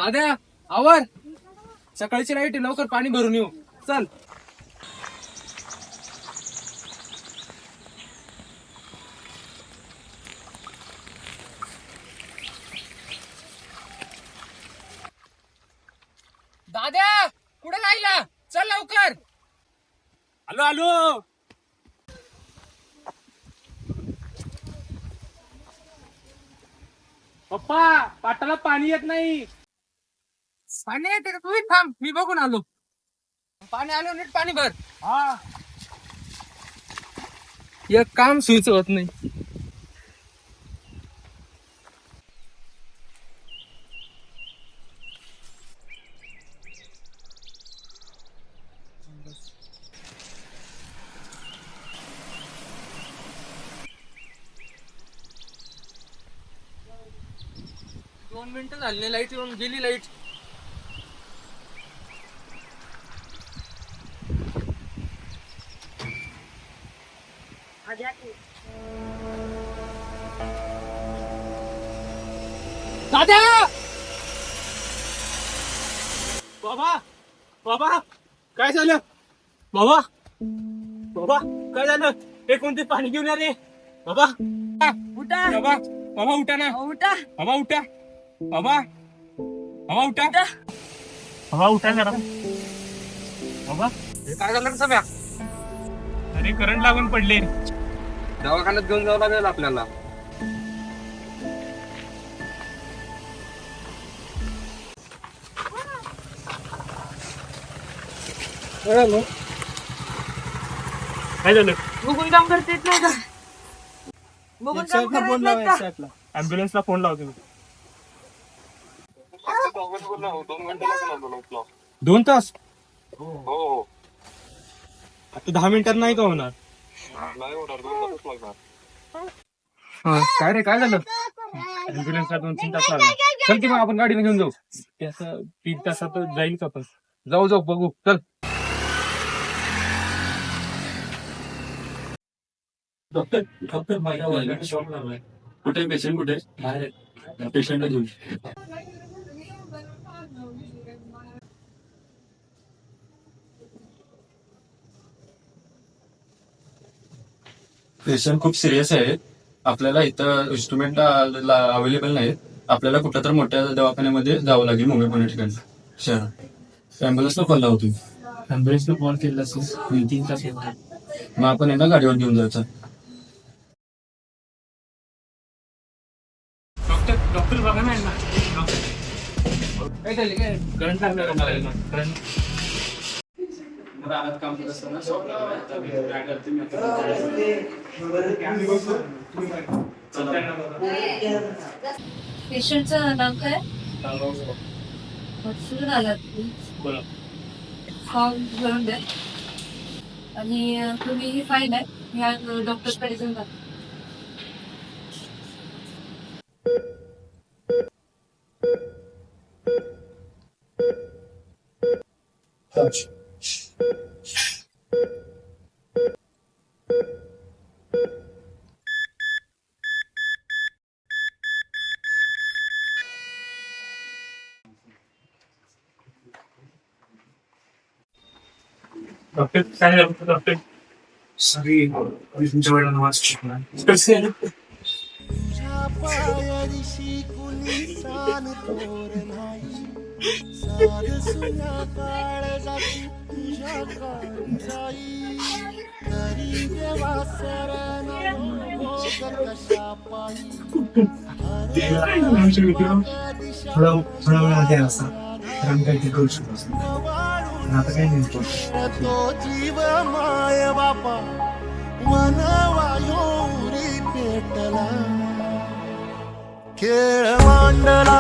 दाद्या आवर, सकाळची लाईट आहे, लवकर पाणी भरून येऊ. चल. दाद्या कुठे राहिला? चल लवकर. आलो आलो. पप्पा पाटाला पाणी येत नाही. पाणी येते का? तुम्ही थांब, मी बघून आलो. पाणी आलो, नीट पाणी भर. हा. एक काम सुईच होत नाही. दोन मिनिटं झाली, लाईट येऊन गेली. लाईट दादा. बाबा बाबा काय झालं? बाबा बाबा काय झालं? हे कोणते पाणी घेऊन या रे. बाबा उठा. बाबा बाबा उठा ना. उठा बाबा, उठा बाबा. बाबा उठा. बाबा उठा जरा. बाबा हे काय झालं सगळ्या? अरे करंट लागून पडले. दवाखान्यात घेऊन जावं लागेल आपल्याला. काय झालं? बघून काम करता येत नाही का? बघून काम करता येत नाही का? ऍम्ब्युलन्सला फोन लावतो. 2 तास? हो. आता 10 मिनिटात नाही का होणार? नाही होणार, 2 तास लागणार. काय रे, काय झालं? ऍम्ब्युलन्सला 2-3 तास लागणार. चल की मग आपण गाडीने घेऊन जाऊ. त्याचं 3 तासात जाईल का? पण जाऊ जाऊ बघू. चल. डॉक्टर माझ्या वर्गाने शॉप लावलाय. कुठे पेशंट? कुठे? बाहेर पेशंटला घेऊन. पेशंट खूप सिरियस आहे. आपल्याला इथं इन्स्ट्रुमेंट अवेलेबल नाहीत. आपल्याला कुठल्या तर मोठ्या दवाखान्यामध्ये जावं लागेल, मुंबई पुणे ठिकाणी शहरात. ऍम्ब्युलन्सला कॉल लावतो. ऍम्ब्युलन्सला कॉल केला असेल 3 तास. मग आपण यांना गाडीवर घेऊन जायचं. डॉक्टर बघा ना. काय झाले? काय करंट लागलं? करंट काम करत असताना शॉप लावलाय. काय करते मी पेशंटचं नाव काय? सुरू आला फॉर्म भरून द्या आणि तुम्ही ही फाईल आहे, ह्या डॉक्टरकडे जाऊन जा. डॉक्टर काय झालं? डॉक्टर सॉरी, मी तुमच्या वेळेला वाच शिकणार. तुझ्या पायाशी कुणी सान थोर नाही, सार सुना काळ जाती तुझ्या काळजाई, तरी देवा शरण भोग कशा पायी. थोडा वेळ आधी असा तर आम्ही काहीतरी करू शकतो. आता काही नाही. तो जीव माय बापा वनवायोरी पेटला, खेळ मांडला